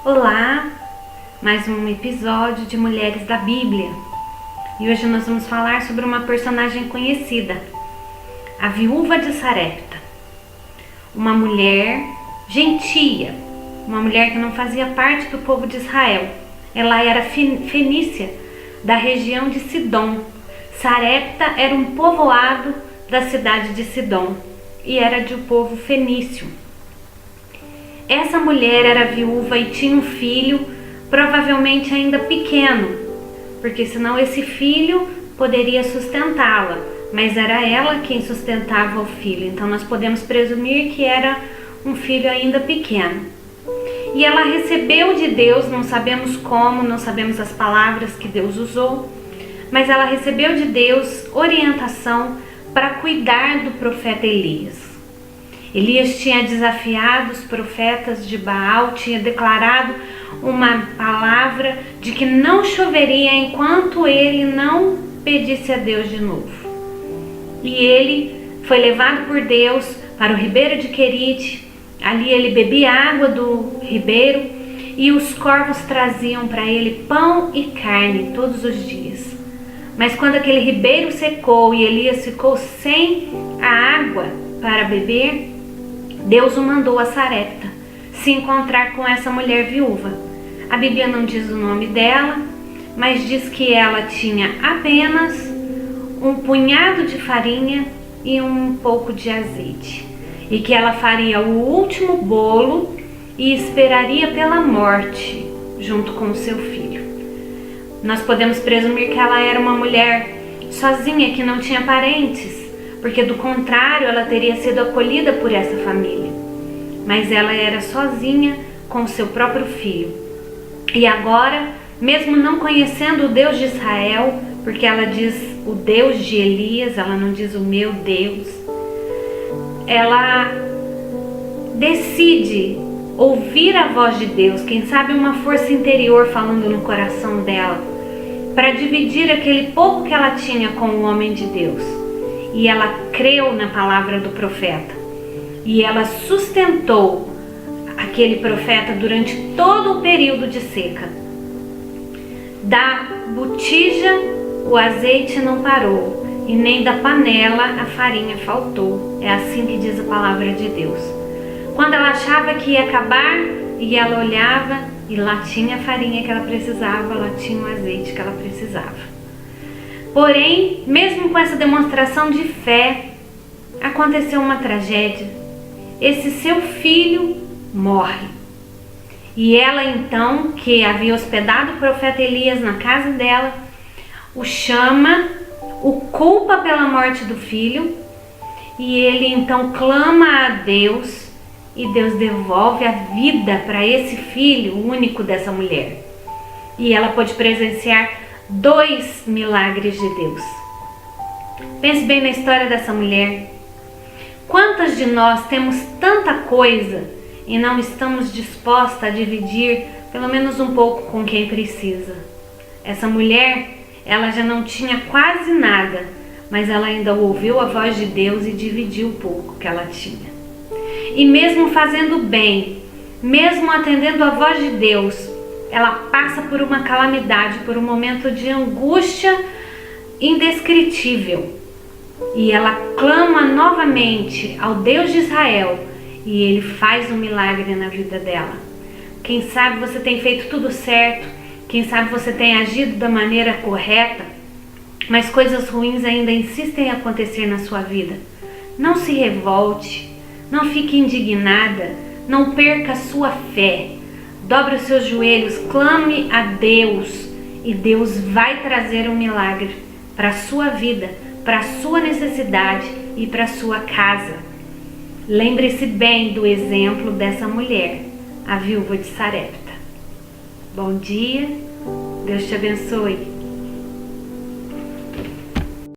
Olá, mais um episódio de Mulheres da Bíblia. E hoje nós vamos falar sobre uma personagem conhecida, a viúva de Sarepta. Uma mulher gentia, uma mulher que não fazia parte do povo de Israel. Ela era fenícia, da região de Sidom. Sarepta era um povoado da cidade de Sidom e era de um povo fenício. Essa mulher era viúva e tinha um filho, provavelmente ainda pequeno, porque senão esse filho poderia sustentá-la, mas era ela quem sustentava o filho, então nós podemos presumir que era um filho ainda pequeno. E ela recebeu de Deus, não sabemos como, não sabemos as palavras que Deus usou, mas ela recebeu de Deus orientação para cuidar do profeta Elias. Elias tinha desafiado os profetas de Baal, tinha declarado uma palavra de que não choveria enquanto ele não pedisse a Deus de novo. E ele foi levado por Deus para o ribeiro de Querite. Ali ele bebia água do ribeiro e os corvos traziam para ele pão e carne todos os dias. Mas quando aquele ribeiro secou e Elias ficou sem a água para beber, Deus o mandou a Sarepta se encontrar com essa mulher viúva. A Bíblia não diz o nome dela, mas diz que ela tinha apenas um punhado de farinha e um pouco de azeite. E que ela faria o último bolo e esperaria pela morte junto com o seu filho. Nós podemos presumir que ela era uma mulher sozinha, que não tinha parentes, porque do contrário ela teria sido acolhida por essa família. Mas ela era sozinha com o seu próprio filho. E agora, mesmo não conhecendo o Deus de Israel, porque ela diz o Deus de Elias, ela não diz o meu Deus, ela decide ouvir a voz de Deus, quem sabe uma força interior falando no coração dela, para dividir aquele pouco que ela tinha com o homem de Deus. E ela creu na palavra do profeta. E ela sustentou aquele profeta durante todo o período de seca. Da botija o azeite não parou, e nem da panela a farinha faltou. É assim que diz a palavra de Deus. Quando ela achava que ia acabar, e ela olhava, e lá tinha a farinha que ela precisava, lá tinha o azeite que ela precisava. Porém, mesmo com essa demonstração de fé, aconteceu uma tragédia. Esse seu filho morre. E ela então, que havia hospedado o profeta Elias na casa dela, o chama, o culpa pela morte do filho, e ele então clama a Deus, e Deus devolve a vida para esse filho único dessa mulher. E ela pôde presenciar 2 milagres de Deus. Pense bem na história dessa mulher. Quantas de nós temos tanta coisa e não estamos dispostas a dividir pelo menos um pouco com quem precisa? Essa mulher, ela já não tinha quase nada, mas ela ainda ouviu a voz de Deus e dividiu o pouco que ela tinha. E mesmo fazendo bem, mesmo atendendo a voz de Deus, ela passa por uma calamidade, por um momento de angústia indescritível. E ela clama novamente ao Deus de Israel e ele faz um milagre na vida dela. Quem sabe você tem feito tudo certo, quem sabe você tem agido da maneira correta, mas coisas ruins ainda insistem em acontecer na sua vida. Não se revolte, não fique indignada, não perca a sua fé. Dobre os seus joelhos, clame a Deus e Deus vai trazer um milagre para a sua vida, para a sua necessidade e para a sua casa. Lembre-se bem do exemplo dessa mulher, a viúva de Sarepta. Bom dia, Deus te abençoe.